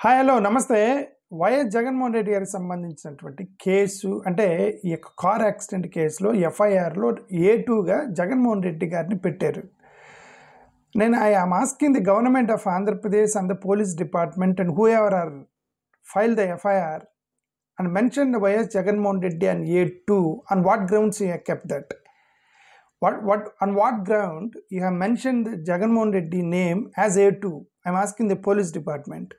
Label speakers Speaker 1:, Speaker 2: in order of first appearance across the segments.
Speaker 1: Hi hello నమస్తే. YS Jaganmohan Reddy గారికి సంబంధించినటువంటి కేసు అంటే ఈ యొక్క కార్ యాక్సిడెంట్ కేసులో ఎఫ్ఐఆర్లో A2గా జగన్మోహన్ రెడ్డి గారిని పెట్టారు. నేను I am asking the government of Andhra Pradesh and the police department and whoever are file the FIR and mention the YS Jaganmohan Reddy and A2 on what grounds you have kept that? On what ground you have mentioned Jaganmohan Reddy name as A2? I'm asking the police department.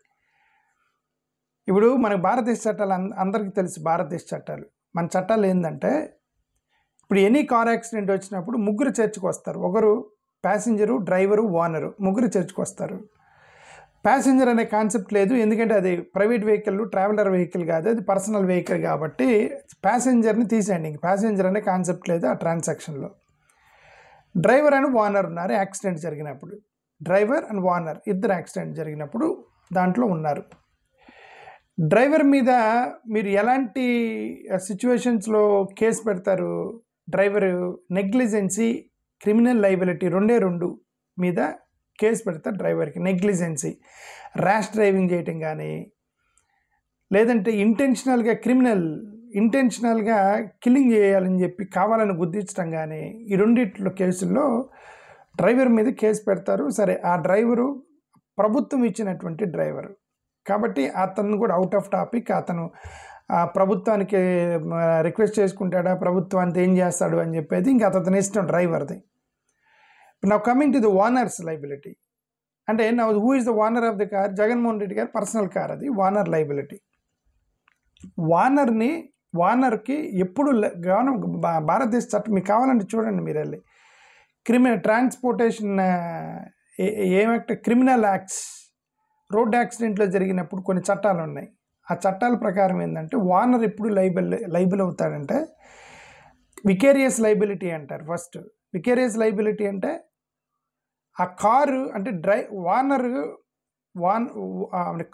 Speaker 1: ఇప్పుడు మనకు భారతదేశ చట్టాలు అందరికీ తెలుసు. భారతదేశ చట్టాలు మన చట్టాలు ఏంటంటే ఇప్పుడు ఎనీ కార్ యాక్సిడెంట్ వచ్చినప్పుడు ముగ్గురు చర్చకు వస్తారు. ఒకరు ప్యాసింజరు, డ్రైవరు, ఓనరు, ముగ్గురు చర్చకు వస్తారు. ప్యాసింజర్ అనే కాన్సెప్ట్ లేదు, ఎందుకంటే అది ప్రైవేట్ వెహికల్, ట్రావెలర్ వెహికల్ కాదు, అది పర్సనల్ వెహికల్ కాబట్టి ప్యాసింజర్ని తీసేయండి. ఇంక ప్యాసింజర్ అనే కాన్సెప్ట్ లేదు ఆ ట్రాన్సాక్షన్లో. డ్రైవర్ అండ్ ఓనర్ ఉన్నారు. యాక్సిడెంట్ జరిగినప్పుడు డ్రైవర్ అండ్ ఓనర్ ఇద్దరు యాక్సిడెంట్ జరిగినప్పుడు దాంట్లో ఉన్నారు. డ్రైవర్ మీద మీరు ఎలాంటి సిచ్యువేషన్స్లో కేసు పెడతారు? డ్రైవర్ నెగ్లిజెన్సీ, క్రిమినల్ లైబిలిటీ రెండు మీద కేసు పెడతారు. డ్రైవర్కి నెగ్లిజెన్సీ, ర్యాష్ డ్రైవింగ్ చేయటం కానీ, లేదంటే ఇంటెన్షనల్గా కిల్లింగ్ చేయాలని చెప్పి కావాలని గుర్తించడం కానీ, ఈ రెండిట్లో కేసుల్లో డ్రైవర్ మీద కేసు పెడతారు. సరే, ఆ డ్రైవరు ప్రభుత్వం ఇచ్చినటువంటి డ్రైవరు కాబట్టి అతను కూడా అవుట్ ఆఫ్ టాపిక్. అతను ప్రభుత్వానికి రిక్వెస్ట్ చేసుకుంటాడా, ప్రభుత్వానికి ఏం చేస్తాడు అని చెప్పేది ఇంకా అతని ఇష్టం డ్రైవర్ది. Now coming to the owner's liability అంటే now who is the owner of the car? Jaganmohan Reddy garu personal car, అది ఓనర్ లైబిలిటీ. ఓనర్కి ఎప్పుడు భారతదేశ చట్టం మీకు కావాలంటే చూడండి, మీరు వెళ్ళి ట్రాన్స్పోర్టేషన్ ఏమంటే క్రిమినల్ యాక్ట్స్, రోడ్ యాక్సిడెంట్లో జరిగినప్పుడు కొన్ని చట్టాలు ఉన్నాయి. ఆ చట్టాల ప్రకారం ఏంటంటే ఓనర్ ఎప్పుడు లైబుల్ అవుతాడంటే వికేరియస్ లైబిలిటీ అంటారు. ఫస్ట్ వికేరియస్ లైబిలిటీ అంటే ఆ కారు అంటే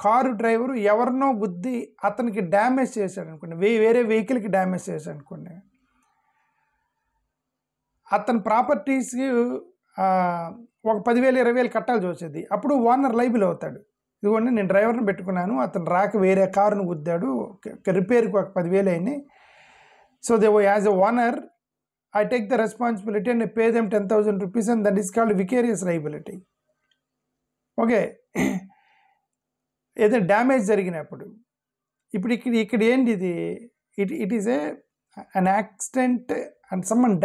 Speaker 1: కారు డ్రైవరు ఎవరినో గుద్ది అతనికి డ్యామేజ్ చేశాడు అనుకోండి, వేరే వెహికల్కి డ్యామేజ్ చేశాడు అనుకోండి, అతని ప్రాపర్టీస్కి ఒక 10,000 20,000 కట్టాల్సి వచ్చేది. అప్పుడు ఓనర్ లైబుల్ అవుతాడు. ఇదిగోండి, నేను డ్రైవర్ని పెట్టుకున్నాను, అతను రాక వేరే కారును గుద్దాడు, రిపేర్కి ఒక 10,000 అయినాయి, so as a owner I take the responsibility and pay them 10,000 rupees and that is called vicarious liability. Okay, ఏదైనా డ్యామేజ్ జరిగినప్పుడు ఇప్పుడు ఇక్కడ ఏంటి ఇది? It is an accident and someone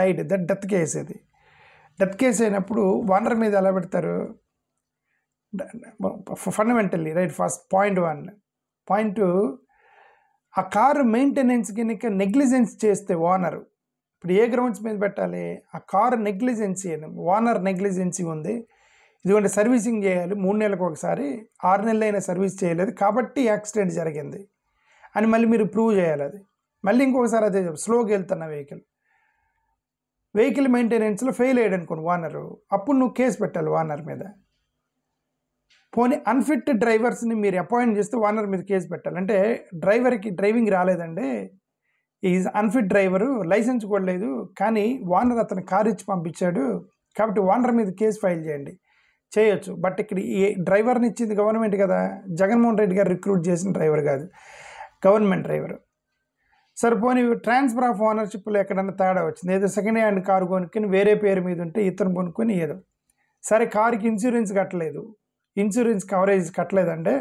Speaker 1: died that death case. ఇది డెత్ కేస్ అయినప్పుడు owner మీద ఎలా పెడతారు? Fundamentally right. First point 1. Point 2, ఆ కారు మెయింటెనెన్స్ కనుక నెగ్లిజెన్స్ చేస్తే ఓనరు ఇప్పుడు ఏ గ్రౌండ్స్ మీద పెట్టాలి? ఆ కారు నెగ్లిజెన్సీ, ఓనర్ నెగ్లిజెన్సీ ఉంది, ఇదిగోండి సర్వీసింగ్ చేయాలి 3 నెలలకు ఒకసారి, 6 నెలలైనా సర్వీస్ చేయలేదు కాబట్టి యాక్సిడెంట్ జరిగింది అని మళ్ళీ మీరు ప్రూవ్ చేయాలి. అది మళ్ళీ ఇంకొకసారి అదే స్లోగా వెళ్తున్న వెహికల్ మెయింటెనెన్స్లో ఫెయిల్ అయ్యాడు అనుకోండి ఓనరు, అప్పుడు నువ్వు కేసు పెట్టాలి ఓనర్ మీద. పోనీ అన్ఫిట్ డ్రైవర్స్ని మీరు అపాయింట్ చేస్తే ఓనర్ మీద కేసు పెట్టాలి. అంటే డ్రైవర్కి డ్రైవింగ్ రాలేదండి, ఈజ్ అన్ఫిట్ డ్రైవరు, లైసెన్స్ కూడా లేదు, కానీ ఓనర్ అతను కారు ఇచ్చి పంపించాడు కాబట్టి ఓనర్ మీద కేసు ఫైల్ చేయొచ్చు. బట్ ఇక్కడ ఈ డ్రైవర్ని ఇచ్చింది గవర్నమెంట్ కదా, జగన్మోహన్ రెడ్డి గారు రిక్రూట్ చేసిన డ్రైవర్ కాదు, గవర్నమెంట్ డ్రైవరు. సరే, పోనీ ట్రాన్స్ఫర్ ఆఫ్ ఓనర్షిప్లో ఎక్కడన్నా తేడా వచ్చింది, ఏదో సెకండ్ హ్యాండ్ కారు కొనుక్కొని వేరే పేరు మీద ఉంటే ఇతను కొనుక్కొని ఏదో, సరే కారుకి ఇన్సూరెన్స్ కట్టలేదు, ఇన్సూరెన్స్ కవరేజ్ కట్టలేదంటే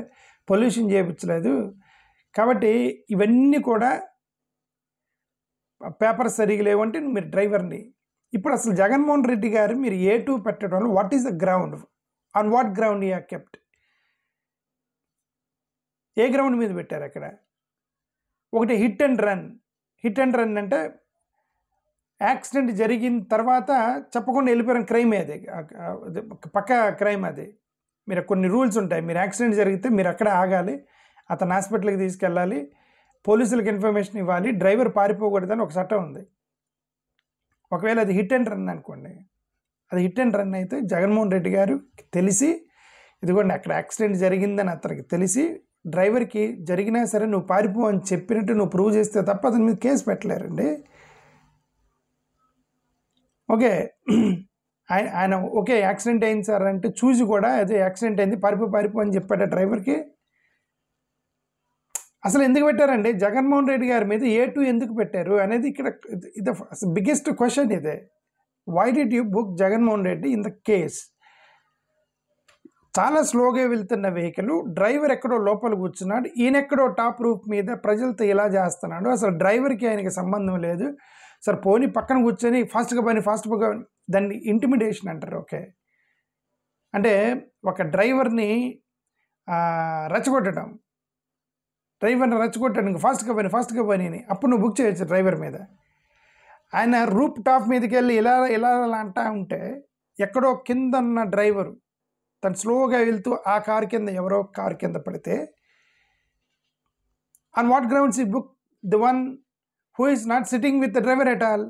Speaker 1: పొల్యూషన్ చేయించలేదు కాబట్టి ఇవన్నీ కూడా పేపర్స్ సరిగా లేవంటే మీరు డ్రైవర్ని. ఇప్పుడు అసలు జగన్మోహన్ రెడ్డి గారు మీరు A2 పెట్టడం what is the ground? On what ground you have kept? A ground మీద పెట్టారు అక్కడ? ఒకటి హిట్ అండ్ రన్ అంటే యాక్సిడెంట్ జరిగిన తర్వాత చెప్పకుండా వెళ్ళిపోయిన క్రైమ్, అది పక్క క్రైమ్. అది మీరు కొన్ని రూల్స్ ఉంటాయి, మీరు యాక్సిడెంట్ జరిగితే మీరు అక్కడే ఆగాలి, అతను హాస్పిటల్కి తీసుకెళ్ళాలి, పోలీసులకు ఇన్ఫర్మేషన్ ఇవ్వాలి, డ్రైవర్ పారిపోకూడదని ఒక చట్టం ఉంది. ఒకవేళ అది హిట్ అండ్ రన్ అనుకోండి, అది హిట్ అండ్ రన్ అయితే జగన్మోహన్ రెడ్డి గారు తెలిసి ఇదిగోండి అక్కడ యాక్సిడెంట్ జరిగిందని అతనికి తెలిసి డ్రైవర్కి జరిగినా సరే నువ్వు పారిపో అని చెప్పినట్టు నువ్వు ప్రూవ్ చేస్తే తప్ప అతని మీద కేసు పెట్టలేరండి. ఓకే, ఆయన ఓకే యాక్సిడెంట్ అయింది సార్ అంటే చూసి కూడా అదే యాక్సిడెంట్ అయింది పారిపో అని చెప్పాడు డ్రైవర్కి. అసలు ఎందుకు పెట్టారండి జగన్మోహన్ రెడ్డి గారి మీద A2 ఎందుకు పెట్టారు అనేది ఇక్కడ ఇది బిగ్గెస్ట్ క్వశ్చన్ ఇదే. Why did you book Jaganmohan Reddy in the case? చాలా స్లోగా వెళ్తున్న వెహికల్, డ్రైవర్ ఎక్కడో లోపల కూర్చున్నాడు, ఈయన ఎక్కడో టాప్ రూఫ్ మీద ప్రజలతో ఇలా చేస్తున్నాడు, అసలు డ్రైవర్కి ఆయనకి సంబంధం లేదు. సార్ పోనీ పక్కన కూర్చొని ఫాస్ట్గా దాన్ని ఇంటిమిడేషన్ అంటారు. ఓకే, అంటే ఒక డ్రైవర్ని రెచ్చగొట్టడం, ఫాస్ట్గా పోనీ అని అప్పుడు నువ్వు బుక్ చేయొచ్చు డ్రైవర్ మీద. ఆయన రూప్ టాప్ మీదకి వెళ్ళి ఇలా అంటా ఉంటే ఎక్కడో కింద ఉన్న డ్రైవరు తను స్లోగా వెళ్తూ ఆ కారు కింద ఎవరో కారు కింద పడితే ఆన్ వాట్ గ్రౌండ్స్ ఈ book the one who is not sitting with the driver at all?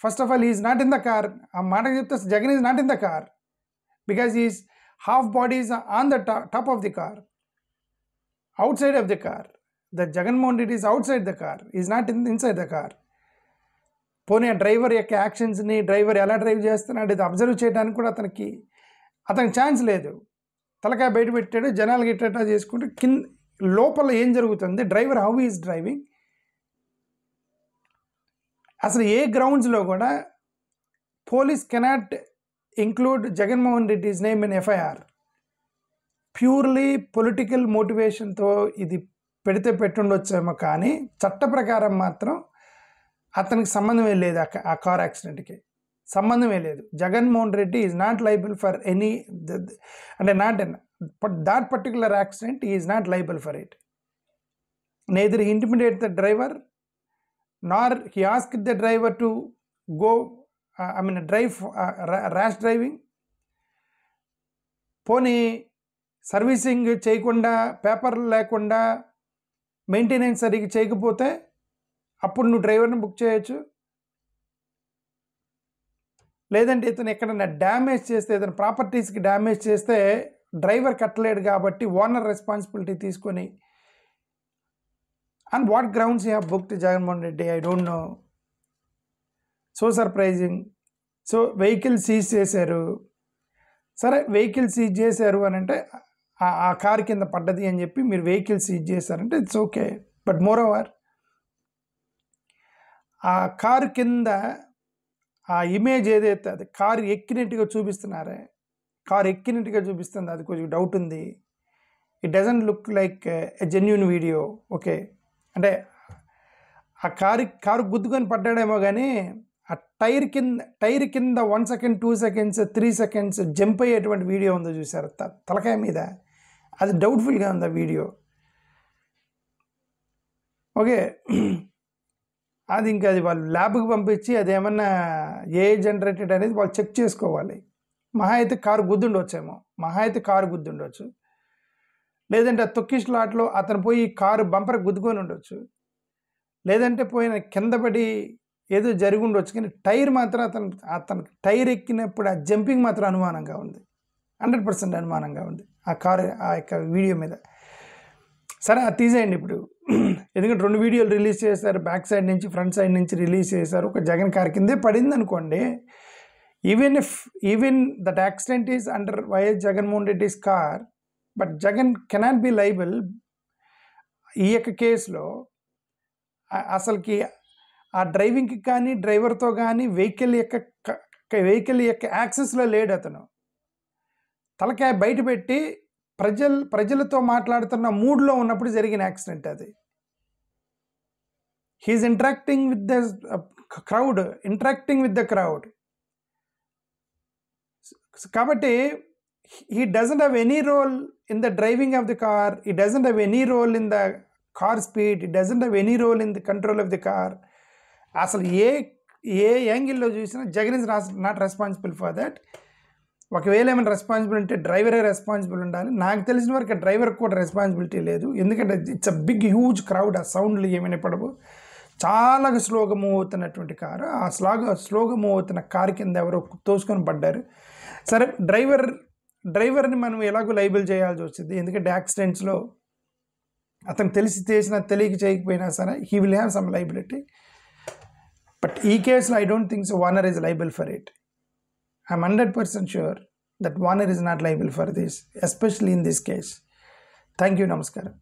Speaker 1: First of all is not in the car. ఆ మాట చెప్తే Jagan is not in the car because is half body is on the top of the car, out side of the car. The Jaganmohan Reddy is out side the car, is not inside the car. పోనీ ఆ driver యొక్క యాక్షన్స్ని, driver ఎలా drive చేస్తున్నాడు ఇది observe చేయడానికి కూడా అతనికి chance లేదు. తలకాయ బయట పెట్టాడు, జనాలు గిట్టేటా చేసుకుంటే కింద లోపల ఏం జరుగుతుంది, డ్రైవర్ హౌ ఈజ్ డ్రైవింగ్, అసలు ఏ గ్రౌండ్స్లో కూడా police cannot include Jaganmohan Reddy's name in FIR. Purely political మోటివేషన్తో ఇది పెట్టుండొచ్చేమో, కానీ చట్ట ప్రకారం మాత్రం అతనికి సంబంధమే లేదు. ఆ కార్ యాక్సిడెంట్కి సంబంధమే లేదు. Jaganmohan Reddy is not liable for any, అంటే not that particular accident, he is not liable for it. Neither he intimidated the driver nor he asked the driver to go drive rash driving. పోనీ servicing చేయకుండా, పేపర్లు లేకుండా, maintenance సరిగ్గా చేయకపోతే అప్పుడు నువ్వు డ్రైవర్ని బుక్ చేయొచ్చు. లేదంటే ఇతను ఎక్కడన్నా డ్యామేజ్ చేస్తే, ఏదైనా ప్రాపర్టీస్కి డ్యామేజ్ చేస్తే డ్రైవర్ కట్టలేడు కాబట్టి ఓనర్ రెస్పాన్సిబిలిటీ తీసుకొని. And what grounds you have booked Jaganmohan Reddy, I don't know. So surprising. So vehicle seize చేశారు. సరే వెహికల్ సీజ్ చేశారు అని అంటే ఆ కార్ కింద పడ్డది అని చెప్పి మీరు వెహికల్ సీజ్ చేశారంటే it's okay. But more over ఆ కారు కింద ఆ ఇమేజ్ ఏదైతే అది కారు ఎక్కినట్టుగా చూపిస్తున్నారే, కారు ఎక్కినట్టుగా చూపిస్తుంది, అది కొంచెం డౌట్ ఉంది. It doesn't look like a genuine video. Okay, అంటే ఆ కారు గుద్దుకొని పడ్డాడేమో కానీ ఆ టైర్ కింద 1 సెకండ్ 2 సెకండ్స్ 3 సెకండ్స్ జంప్ అయ్యేటువంటి వీడియో ఉందో చూసారు తలకాయ మీద, అది డౌట్ఫుల్గా ఉంది ఆ వీడియో. ఓకే, అది ఇంకా అది వాళ్ళు ల్యాబ్కి పంపించి అదేమన్నా AI జనరేటెడ్ అనేది వాళ్ళు చెక్ చేసుకోవాలి. మహా అయితే కారు గుద్దుండొచ్చు, లేదంటే తొక్కిష్ లాట్లో అతను పోయి కారు బంపర్ గుద్దుకొని ఉండొచ్చు, లేదంటే పోయిన కింద పడి ఏదో జరిగి ఉండొచ్చు. కానీ టైర్ మాత్రం అతను టైర్ ఎక్కినప్పుడు ఆ జంపింగ్ మాత్రం అనుమానంగా ఉంది, 100% అనుమానంగా ఉంది ఆ కారు ఆ యొక్క వీడియో మీద. సరే అది తీసేయండి ఇప్పుడు, ఎందుకంటే 2 వీడియోలు రిలీజ్ చేశారు, బ్యాక్ సైడ్ నుంచి ఫ్రంట్ సైడ్ నుంచి రిలీజ్ చేశారు. ఒక జగన్ కార్ కిందే పడింది అనుకోండి, even that accident is under YS Jaganmohan Reddy's car, but Jagan cannot be liable ఈ యొక్క కేసులో. అసలుకి ఆ డ్రైవింగ్కి కానీ డ్రైవర్తో కానీ వెహికల్ యొక్క యాక్సెస్లో లేడు. అతను తలకాయ బయట పెట్టి ప్రజలతో మాట్లాడుతున్న మూడ్లో ఉన్నప్పుడు జరిగిన యాక్సిడెంట్ అది. He is interacting with the crowd, కాబట్టి he doesn't have any role in the driving of the car, he doesn't have any role in the car speed, he doesn't have any role in the control of the car. అసలు ఏ యాంగిల్లో చూసినా Jagan is not responsible for that. ఒకవేళ ఏమైనా responsible ఉంటే డ్రైవరే responsible ఉండాలి. నాకు తెలిసిన వరకు డ్రైవర్కి కూడా రెస్పాన్సిబిలిటీ లేదు, ఎందుకంటే it's a big huge crowd. ఆ సౌండ్లు ఏమైనా పడవు, చాలా స్లోగా మూవ్ అవుతున్నటువంటి కారు, ఆ స్లోగా మూవ్ అవుతున్న కారు కింద ఎవరో తోసుకొని పడ్డారు. సరే డ్రైవర్ని మనం ఎలాగో లైబుల్ చేయాల్సి వచ్చింది, ఎందుకంటే యాక్సిడెంట్స్లో అతను తెలిసి చేసినా తెలియక చేయకపోయినా సరే he will have some liability. But ఈ కేసులో I don't think so owner is liable for it. I'm 100% sure that Warner is not liable for this, especially in this case. Thank you. Namaskaram.